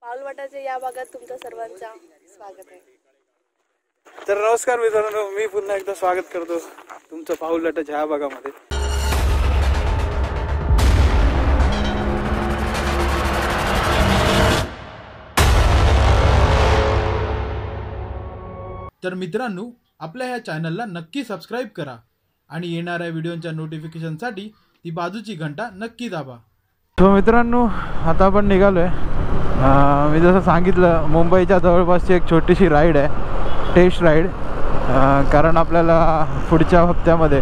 पाऊलवाटाच्या या भागात तुमचं सर्वांचं स्वागत आहे। तर नमस्कार मित्रांनो, मी पुन्हा एकदा स्वागत करतो तुमचं पाऊलवाटाच्या या भागामध्ये। तर मित्रांनो, आपल्या ह्या चॅनलला नक्की सबस्क्राइब करा आणि येणाऱ्या व्हिडिओच्या नोटिफिकेशनसाठी ती बाजूची घंटा नक्की दाबा। तो मित्रांनो, आता आपण निघालोय। मी जसं सांगितलं, मुंबईच्या जवळपासची एक छोटीशी राईड आहे, टेस्ट राईड। कारण आपल्याला पुढच्या हप्त्यामध्ये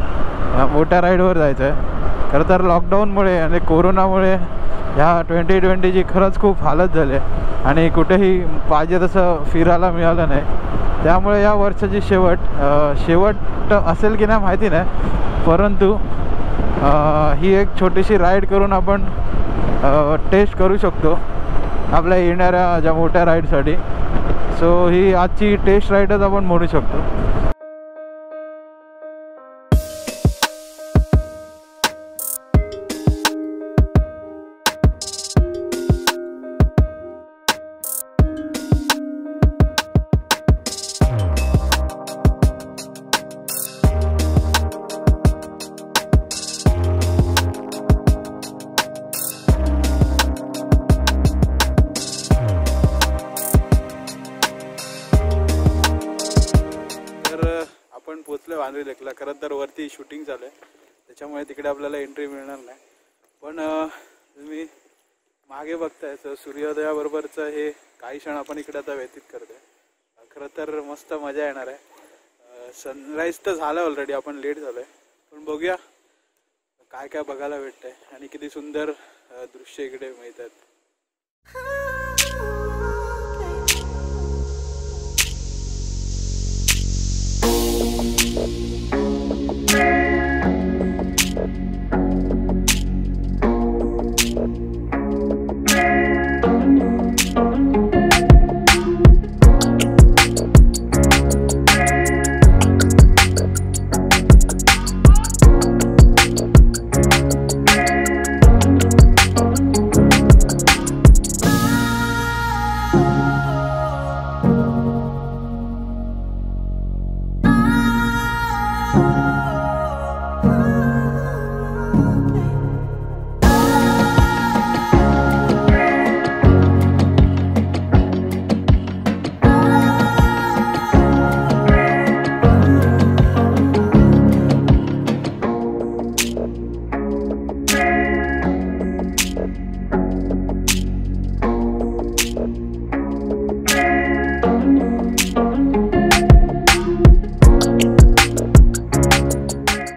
मोठ्या राईडवर जायचं आहे। खरं तर लॉकडाऊनमुळे आणि कोरोनामुळे ह्या 2020ची खरंच खूप हालत झाली आहे आणि कुठेही पाहिजे तसं फिरायला मिळालं नाही। त्यामुळे या वर्षाची शेवट असेल की नाही माहिती नाही, परंतु ही एक छोटीशी राईड करून आपण टेस्ट करू शकतो आपल्या येणाऱ्या ज्या मोठ्या राईडसाठी। सो ही आजची टेस्ट राईडच आपण म्हणू शकतो। पोचले वांद्री लेकला। खरं तर वरती शूटिंग चालू आहे, त्याच्यामुळे तिकडे आपल्याला एंट्री मिळणार नाही। पण तुम्ही मागे बघताय तर सूर्योदयाबरोबरचं हे काही क्षण आपण इकडे आता व्यतीत करतोय। खरं तर मस्त मजा येणार आहे। सनराईज तर झालं ऑलरेडी, आपण लेट झालोय, पण बघूया काय काय बघायला भेटतंय आणि किती सुंदर दृश्य इकडे मिळतात।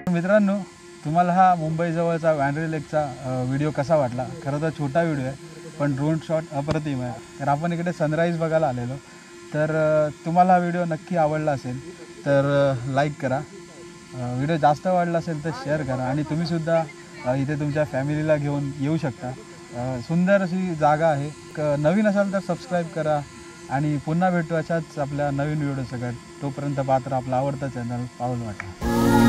मित्रांनो, तुम्हाला हा मुंबई जवळचा वांद्री लेकचा व्हिडिओ कसा वाटला? खरं तर छोटा व्हिडिओ आहे, पण ड्रोन शॉट अप्रतिम आहे। तर आपण इकडे सनराईज बघायला आलेलो। तर तुम्हाला हा व्हिडिओ नक्की आवडला असेल तर लाईक करा, व्हिडिओ जास्त आवडला असेल तर शेअर करा आणि तुम्हीसुद्धा इथे तुमच्या फॅमिलीला घेऊन येऊ शकता। सुंदर अशी जागा आहे। नवीन असाल तर सबस्क्राईब करा आणि पुन्हा भेटू अशाच आपल्या नवीन व्हिडिओ सगळ्यात। तोपर्यंत पात्र आपला आवडता चॅनल पाऊलवाटा।